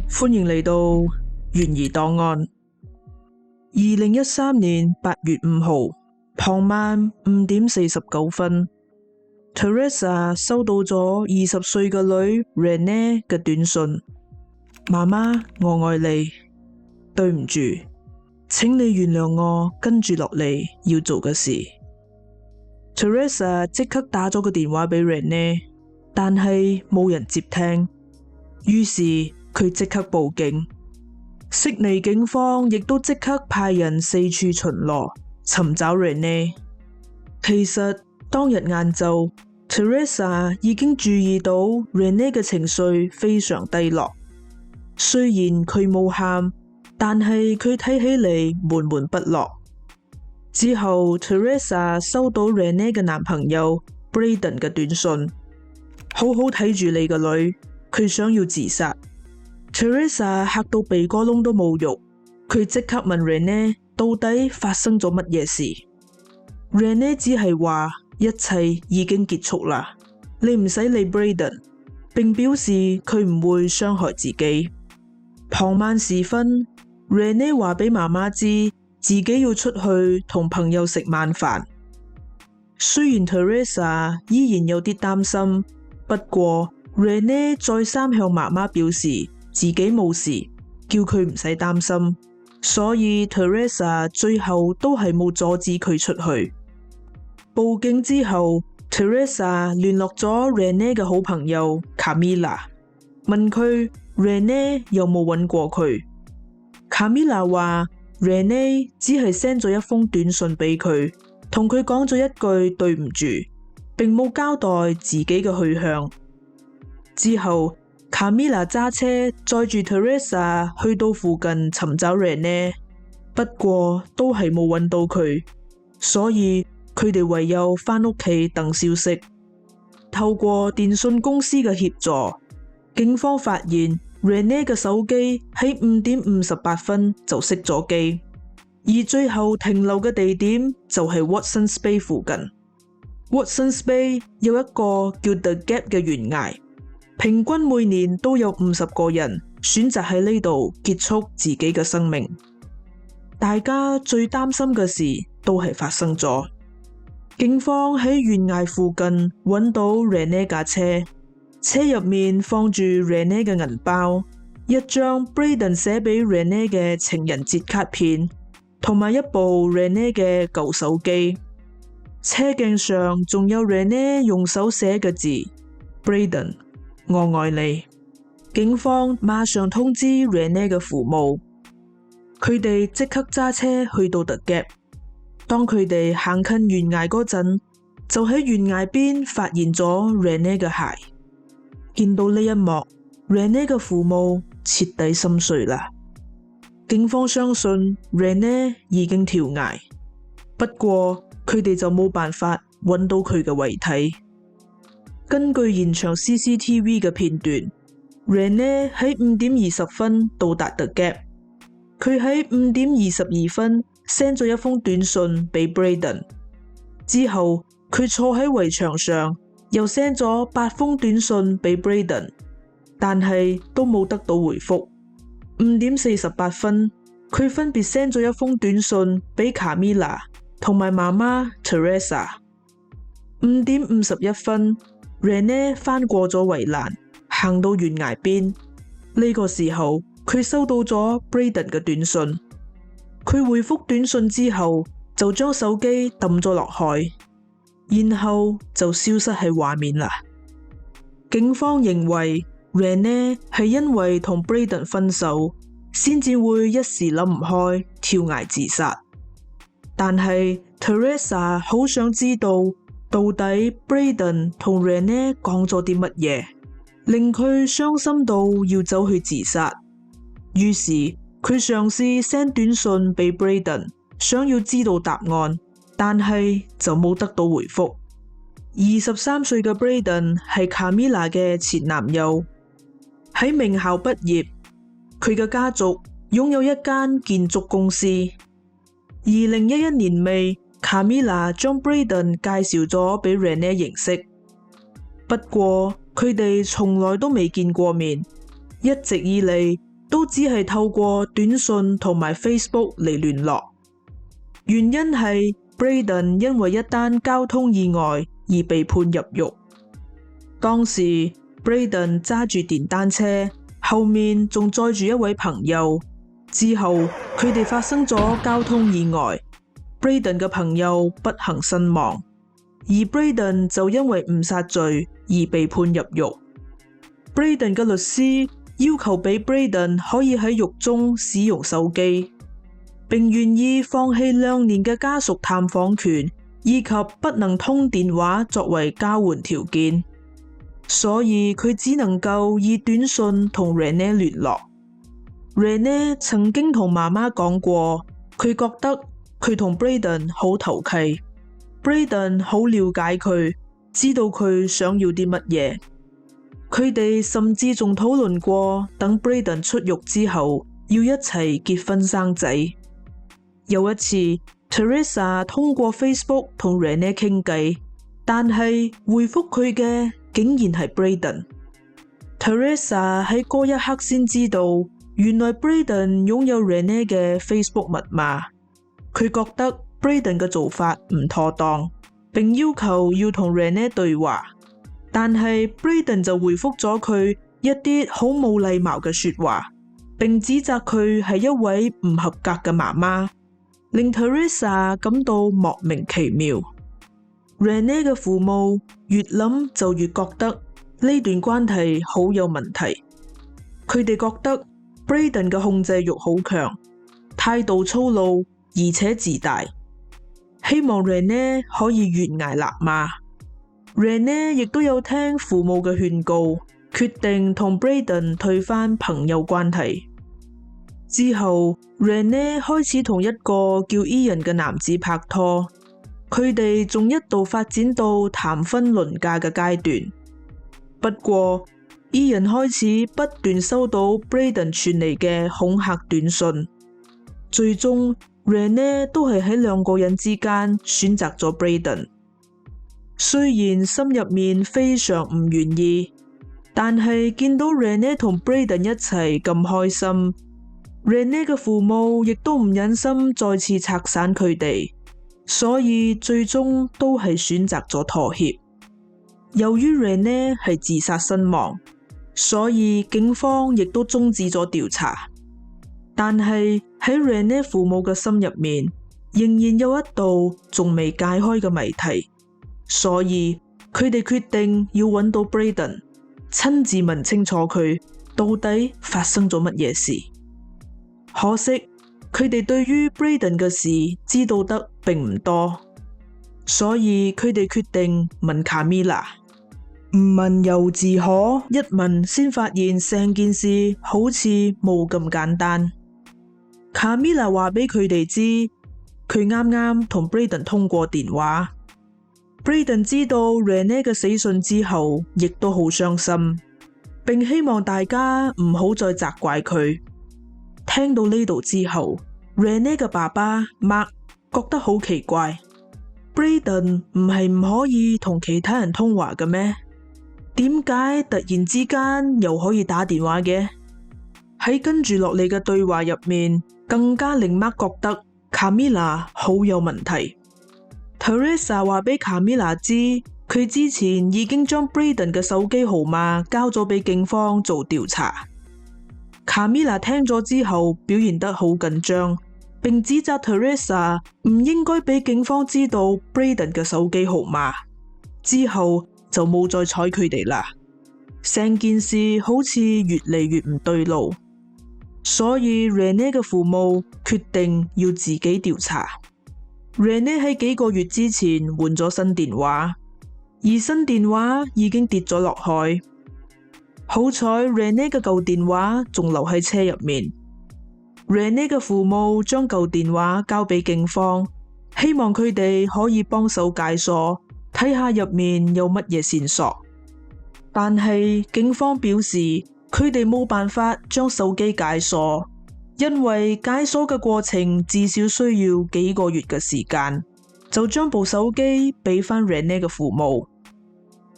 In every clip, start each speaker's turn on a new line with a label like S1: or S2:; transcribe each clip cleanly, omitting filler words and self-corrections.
S1: 歡迎嚟到懸疑檔案。2013年8月5號傍晚5點49分，Teresa 收到咗20歲嘅女 Renee 嘅短信：媽媽，我愛你，對唔住，請你原諒我跟住落嚟要做嘅事。Teresa 即刻打咗個電話俾 Renee， 但係冇人接聽，於是佢即刻報警。悉尼警方亦都即刻派人四處巡邏，尋找 Renee。其實當日晏晝 Teresa 已經注意到 Renee 嘅情緒非常低落，雖然佢冇喊，但係佢睇起嚟悶悶不樂。之後 Teresa 收到 Renee 嘅男朋友 Braden 嘅短信：好好睇住你個女，佢想要自殺。Teresa 嚇到鼻哥窿都冇肉，佢即刻問 Renee 到底發生咗乜嘢事。Renee 只係話一切已經結束啦，你唔使理 Braden， 並表示佢唔會傷害自己。傍晚時分， Renee 話俾媽媽知自己要出去同朋友食晚飯。雖然 Teresa 依然有啲擔心，不過 Renee 再三向媽媽表示自己冇事，叫佢唔使擔心，所以 Teresa 最後都係冇阻止佢出去。報警之後 Teresa 聯絡咗 Renee 嘅好朋友 Camilla， 問佢 Renee 有冇揾過佢。Camilla 話 Renee 只係 send 咗一封短信俾佢，同佢講咗一句對唔住，並冇交代自己嘅去向。之後Camilla 揸車載住 Teresa 去到附近尋找 Renee， 不過都係冇揾到佢，所以佢哋唯有返屋企等消息。透過電信公司嘅協助，警方發現 Renee 嘅手機喺5點58分就熄咗機，而最後停留嘅地點就係 Watsons Bay 附近。Watsons Bay 有一個叫 The Gap 嘅懸崖，平均每年都有50個人選擇喺呢度結束自己嘅生命。大家最擔心嘅事都係發生咗。警方喺懸崖附近揾到 Renee 架車，車入面放住 Renee 嘅銀包，一張 Braden 寫俾 Renee 嘅情人節卡片，同埋一部 Renee 嘅舊手機。車鏡上仲有 Renee 用手寫嘅字 Braden，我愛你。警方馬上通知 Renee 嘅父母，佢哋即刻揸車去到 The Gap。當佢哋行近懸崖嗰陣，就喺懸崖邊發現咗 Renee 嘅鞋。見到呢一幕， Renee 嘅父母徹底心碎啦。警方相信 Renee 已經跳崖，不過佢哋就冇辦法揾到佢嘅遺體。根據現場 CCTV 嘅片段， Renee 喺5點20分到達 The Gap， 佢喺5點22分 send 咗一封短信俾 Braden， 之後佢坐喺圍牆上又 send 咗8封短信俾 Braden， 但係都冇得到回覆。5點48分，佢分別 send 咗一封短信俾 Camilla 同埋媽媽 Teresa。 5點51分，Renee 翻過咗圍欄，行到懸崖邊。呢個時候，佢收到咗 Braden 嘅短信。佢回覆短信之後，就將手機抌咗落海，然後就消失喺畫面啦。警方認為 Renee 係因為同 Braden 分手，先至會一時諗唔開跳崖自殺。但係 Teresa 好想知道，到底 Braden 同 Renee 講咗啲乜嘢，令佢傷心到要走去自殺。於是佢嘗試 send 短信俾 Braden， 想要知道答案，但係就冇得到回覆。23歲嘅 Braden 係 Camilla 嘅前男友，喺名校畢業，佢嘅家族擁有一間建築公司。2011年尾，Camilla 將 Braden 介紹咗俾 Renee 認識，不過佢哋從來都未見過面。一直以嚟都只係透過短信同埋 Facebook 嚟聯絡。原因係 Braden 因為一單交通意外而被判入獄。當時 Braden 揸住電單車，後面仲載住一位朋友。之後佢哋發生咗交通意外， Braden 嘅朋友不幸身亡，而 Braden 就因為誤殺罪而被判入獄。Braden 嘅律師要求俾 Braden 可以喺獄中使用手機，並願意放棄2年嘅家屬探訪權以及不能通電話作為交換條件，所以佢只能夠以短信同 Renee 聯絡。Renee 曾經同媽媽講過，佢覺得佢同 Braden 好投契， Braden 好了解佢，知道佢想要啲乜嘢。佢哋甚至仲討論過，等 Braden 出獄之後，要一齊結婚生仔。有一次 Teresa 通過 Facebook 同 Renee 傾偈，但係回覆佢嘅竟然係 Braden。 Teresa 喺嗰一刻先知道，原來 Braden 擁有 Renee 嘅 Facebook 密碼。佢覺得 Braden 嘅做法唔妥當，並要求要同 Renee 對話，但係 Braden 就回覆咗佢一啲好冇禮貌嘅說話，並指責佢係一位唔合格嘅媽媽，令 Teresa 感到莫名其妙。Renee 嘅父母越諗就越覺得呢段關係好有問題，佢哋覺得 Braden 嘅控制欲好強，態度粗魯，而且自大，希望 Renee 可以懸崖勒馬。Renee 亦都有聽父母嘅勸告，決定同 Braden 退返朋友關係。之後 Renee 開始同一個叫 Ian 嘅男子拍拖，佢哋仲一度發展到談婚論嫁嘅階段。不過Ian 開始不斷收到 Braden 傳嚟嘅恐嚇短信，最終 Renee 都係喺2個人之間選擇咗 Braden。雖然心入面非常唔願意，但係見到 Renee 同 Braden 一齊咁開心， Renee 嘅父母亦都唔忍心再次拆散佢哋，所以最終都係選擇咗妥協。由於 Renee 係自殺身亡，所以警方亦都終止咗調查。但係喺 Renee 父母嘅心入面，仍然有一道仲未解開嘅謎題，所以佢哋決定要揾到 Braden， 親自問清楚佢到底發生咗乜嘢事。可惜佢哋對於 Braden 嘅事知道得並唔多，所以佢哋決定問 Camilla。唔問猶自可，一問先發現成件事好似冇咁簡單。Camilla 話俾佢哋知，佢啱啱同 Braden 通過電話。Braden 知道 Renee 嘅死訊之後，亦都好傷心，並希望大家唔好再責怪佢。聽到呢度之後， Renee 嘅爸爸 Mark 覺得好奇怪， Braden 唔係唔可以同其他人通話嘅咩？點解突然之間又可以打電話嘅？喺跟住落嚟嘅對話入面，更加令 Mark 覺得 Camilla 好有問題。Teresa 話俾 Camilla 知，佢之前已經將 Braden 嘅手機號碼交咗俾警方做調查。Camilla 聽咗之後表現得好緊張，並指責 Teresa 唔應該俾警方知道 Braden 嘅手機號碼。之後就冇再睬佢哋啦。成件事好似越嚟越唔對路，所以 Renee 嘅父母決定要自己調查。Renee 喺幾個月之前換咗新電話，而新電話已經跌咗落海。好彩 Renee 嘅舊電話仲留喺車入面。Renee 嘅父母將舊電話交俾警方，希望佢哋可以幫手解鎖，睇下入面有乜嘢線索。但係警方表示，佢哋冇辦法將手機解鎖，因為解鎖嘅過程至少需要幾個月嘅時間，就將部手機俾返 Renee 嘅父母。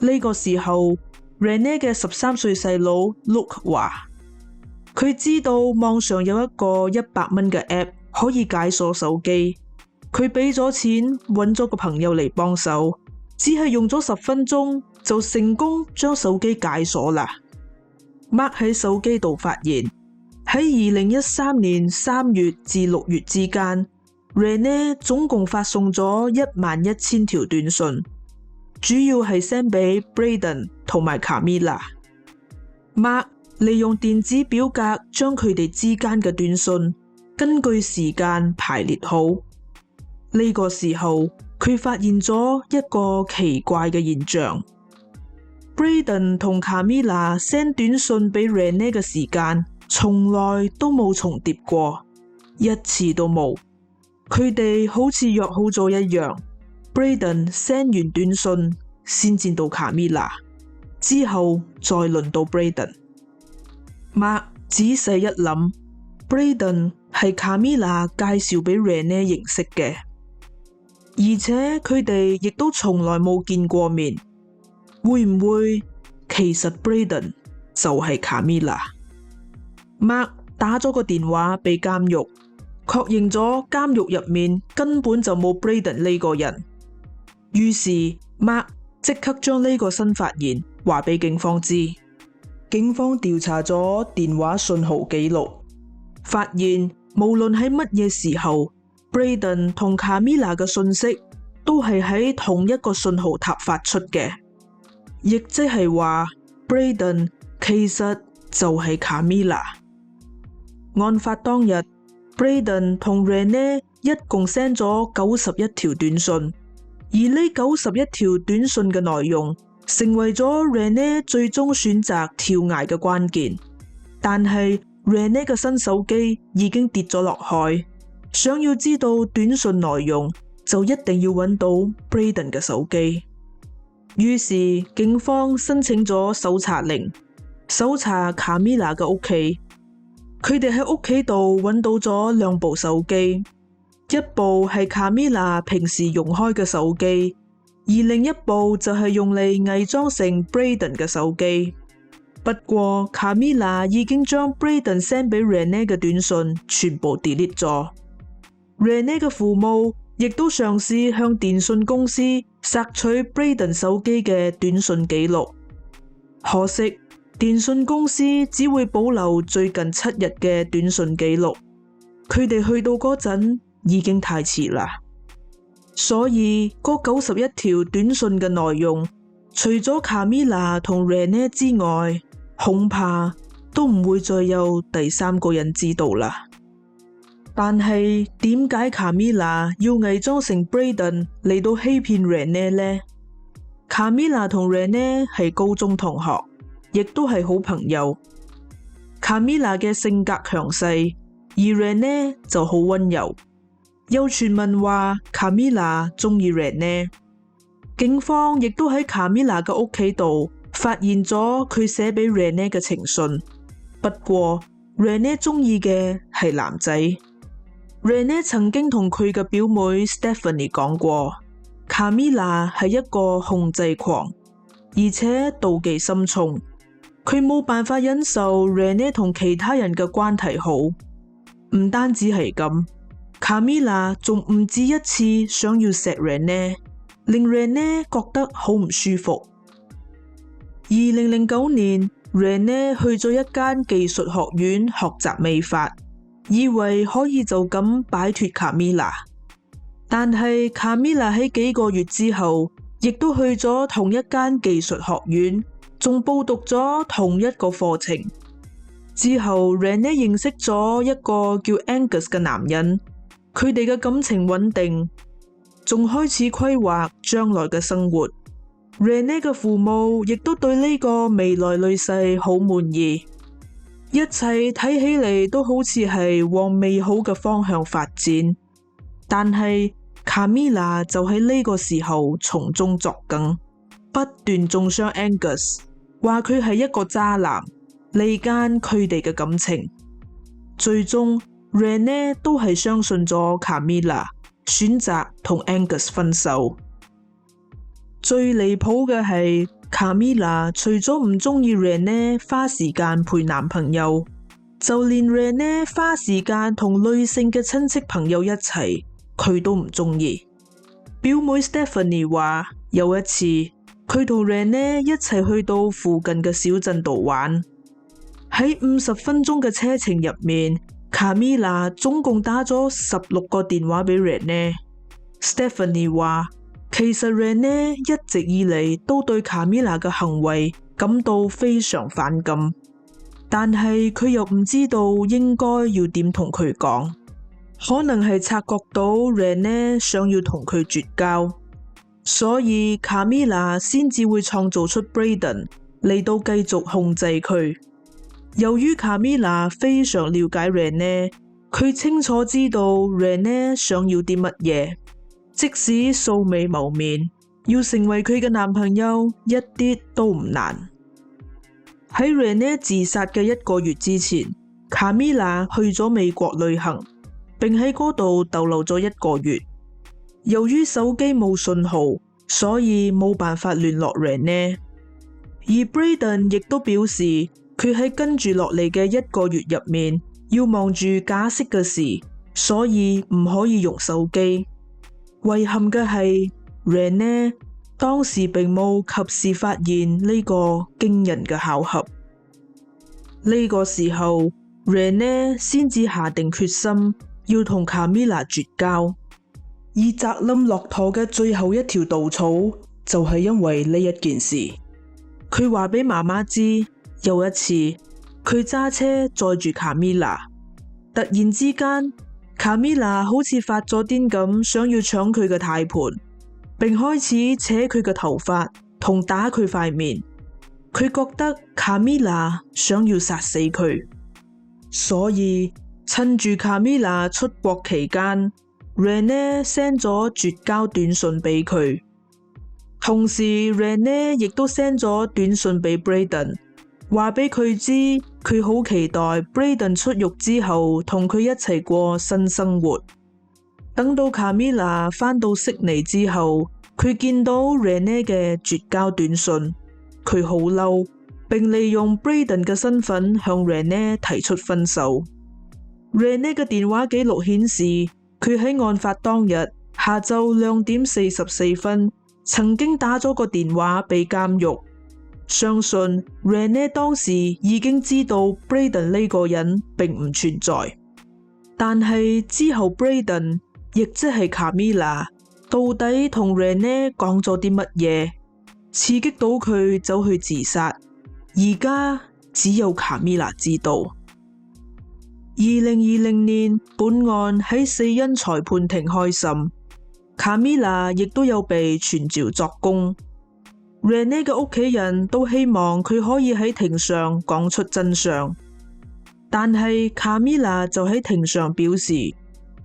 S1: 呢個時候 Renee 嘅13歲細佬 Luke 話，佢知道網上有一個100蚊嘅 app 可以解鎖手機，佢俾咗錢揾咗個朋友嚟幫手，只係用咗10分鐘就成功將手機解鎖啦。Mark 喺手機度發現喺2013年3月至6月之間，Renee 總共發送咗11000條短信，主要係 send 俾 Braden 同埋 Camilla。Mark 利用電子表格將佢哋之間嘅短信根據時間排列好。呢個時候，佢發現咗一個奇怪嘅現象。Braden 同 Camilla send 短信俾 Renee 嘅時間從來都冇重疊過，一次都冇。佢哋好似約好咗一樣，Braden send 完短信先至到 Camilla， 之後再輪到 Braden。Mark 仔細一諗，Braden 係 Camilla 介紹俾 Renee 認識嘅，而且佢哋亦都從來冇見過面。會唔會其實 Braden 就係 Camilla？Mark 打咗個電話俾監獄，確認咗監獄入面根本就冇 Braden 呢個人。於是 Mark 即刻將呢個新發現話俾警方知。警方調查咗電話信號記錄，發現無論喺乜嘢時候 Braden 同 Camilla 嘅信息都係喺同一個信號塔發出嘅，亦即係話 Braden 其實就係 Camilla。案發當日 Braden 同 Renee 一共 send 咗91條短信，而呢91條短信嘅內容成為咗 Renee 最終選擇跳崖嘅關鍵。但係 Renee 嘅新手機已經跌咗落海，想要知道短信內容就一定要揾到 Braden 嘅手機。於是警方申請咗搜查令，搜查 Camilla 嘅屋企。佢哋喺屋企度揾到咗2部手機，一部係 Camilla 平時用開嘅手機，而另一部就係用嚟偽裝成 Braden 嘅手機。不過 Camilla 已經將 Braden send 俾 Renee 嘅短信全部 delete 咗。Renee 嘅父母亦都嘗試向電信公司索取 Braden 手機嘅短信記錄，可惜電信公司只會保留最近7日嘅短信記錄，佢哋去到嗰陣已經太遲啦。所以嗰91條短信嘅內容，除咗 Camilla 同 Renee 之外，恐怕都唔會再有第3個人知道啦。但係點解 Camilla 要偽裝成 Braden 嚟到欺騙 Renee 呢？ Camilla 同 Renee 係高中同學，亦都係好朋友。Camilla 嘅性格強勢，而 Renee 就好溫柔。有傳聞話 Camilla 中意 Renee， 警方亦都喺 Camilla 嘅屋企度發現咗佢寫俾 Renee 嘅情信。不過 Renee 中意嘅係男仔。Renee 曾經同佢嘅表妹 Stephanie 講過 ，Camilla 係一個控制狂，而且妒忌心重。佢冇辦法忍受 Renee 同其他人嘅關係好。唔單止係咁，Camilla 仲唔止一次想要錫 Renee， 令 Renee 覺得好唔舒服。2009年 Renee 去咗一間技術學院學習美髮，以為可以就咁擺脫 Camilla， 但係 Camilla 喺幾個月之後亦都去咗同一間技術學院，仲報讀咗同一個課程。之後 Renee 認識咗一個叫 Angus 嘅男人，佢哋嘅感情穩定，仲開始規劃將來嘅生活。Renee 嘅父母亦都對呢個未來女婿好滿意，一切睇起嚟都好似係往美好嘅方向發展。但係 Camilla 就喺呢個時候從中作梗，不斷中傷 Angus， 話佢係一個渣男，離間佢哋嘅感情。最終 Renee 都係相信咗 Camilla， 選擇同 Angus 分手。最離譜嘅係 Camilla 除咗唔中意 Renee 花時間陪男朋友，就連 Renee 花時間同女性嘅親戚朋友一齊，佢都唔中意。表妹 Stephanie 話有一次，佢同 Renee 一齊去到附近嘅小鎮度玩，喺50分鐘嘅車程入面，卡米拉總共打咗16個電話俾 Renee。Stephanie 話其實 Renee 一直以嚟都對卡米拉嘅行為感到非常反感，但係佢又唔知道應該要點同佢講，可能係察覺到 Renee 想要同佢絕交，所以卡米拉先至會創造出 Brayden 嚟到繼續控制佢。由於卡米拉非常了解 Renee， 佢清楚知道 Renee 想要啲乜嘢，即使素未謀面，要成為佢嘅男朋友一啲都唔難。喺 Renee 自殺嘅1個月之前，卡米拉去咗美國旅行，並喺嗰度逗留咗1個月。由於手機冇信號，所以冇辦法聯絡 Renee。而 Brayden 亦都表示，佢喺跟住落嚟嘅1個月入面，要忙住假釋嘅事，所以唔可以用手機。遺憾嘅係 Renee 當時並冇及時發現呢個驚人嘅巧合。呢個時候 Renee 先至下定決心要同卡米拉絕交。而責任駱駝嘅最後一條稻草就係因為呢一件事。佢話俾媽媽知，有一次佢揸車載住卡米拉，突然之間卡米拉好似發咗癲咁，想要搶佢嘅軚盤，並開始扯佢嘅頭髮同打佢塊面。佢覺得卡米拉想要殺死佢，所以趁住卡米拉出國期間，Renee send 咗絕交短信俾佢。同時 Renee 亦都 send 咗短信俾 Brayden， 話俾佢知佢好期待 Brayden 出獄之後同佢一齊過新生活。等到卡米拉返到悉尼之後，佢見到 Renee 嘅絕交短信，佢好嬲，並利用 Brayden 嘅身份向 Renee 提出分手。Renee 嘅電話記錄顯示，佢喺案發當日下晝2點44分曾經打咗個電話俾監獄。相信 Renee 當時已經知道 Brayden 呢個人並唔存在，但係之後 Brayden 亦即係卡米拉到底同 Renee 講咗啲乜嘢，刺激到佢走去自殺，而家只有卡米拉知道。2020年，本案喺4恩裁判庭開審，卡米拉亦都有被傳召作供。Renee 嘅屋企人都希望佢可以喺庭上講出真相，但係卡米拉就喺庭上表示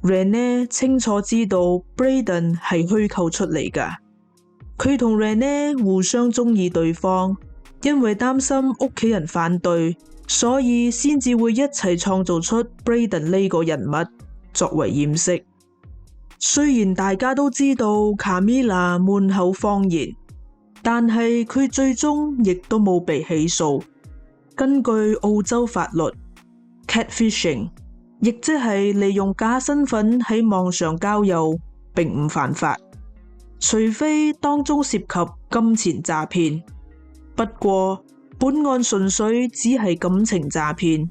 S1: Renee 清楚知道 Brayden 係虛構出嚟㗎，佢同 Renee 互相中意對方，因為擔心屋企人反對，所以先至會一齊創造出 Brayden 呢個人物作為掩飾。雖然大家都知道卡米拉滿口謊言，但係佢最終亦都冇被起訴。根據澳洲法律 ，catfishing 亦即係利用假身份喺網上交友，並唔犯法，除非當中涉及金錢詐騙。不過本案純粹只係感情詐騙，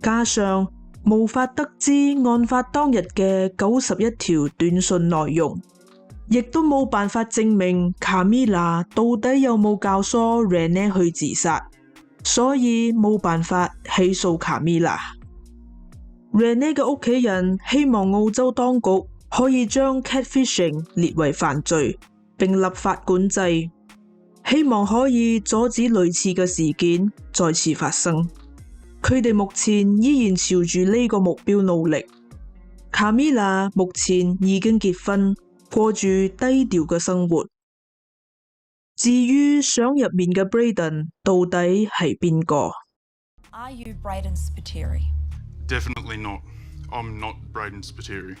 S1: 加上無法得知案發當日嘅91條短信內容，亦都冇辦法證明卡米拉到底有冇教唆 Renee 去自殺，所以冇辦法起訴卡米拉。Renee 嘅屋企人希望澳洲當局可以將 catfishing 列為犯罪，並立法管制，希望可以阻止類似嘅事件再次發生。佢哋目前依然朝住呢個目標努力。卡米拉目前已經結婚，過住低調嘅生活。至於相入面嘅 Brayden 到底係邊個？
S2: Are you Brayden Spiteri?
S3: Definitely not. I'm not Brayden Spiteri.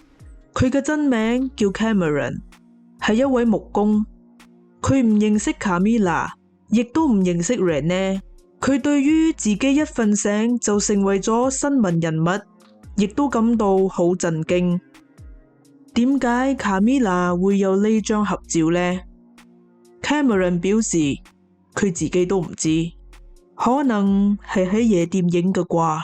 S1: 佢嘅真名叫 Cameron， 係一位木工。佢唔認識卡米拉，亦都唔認識 Renee，佢對於自己一瞓醒就成為咗新聞人物，亦都感到好震驚。點解卡米拉會有呢張合照呢？ Cameron 表示佢自己都唔知，可能係喺夜店影嘅啩。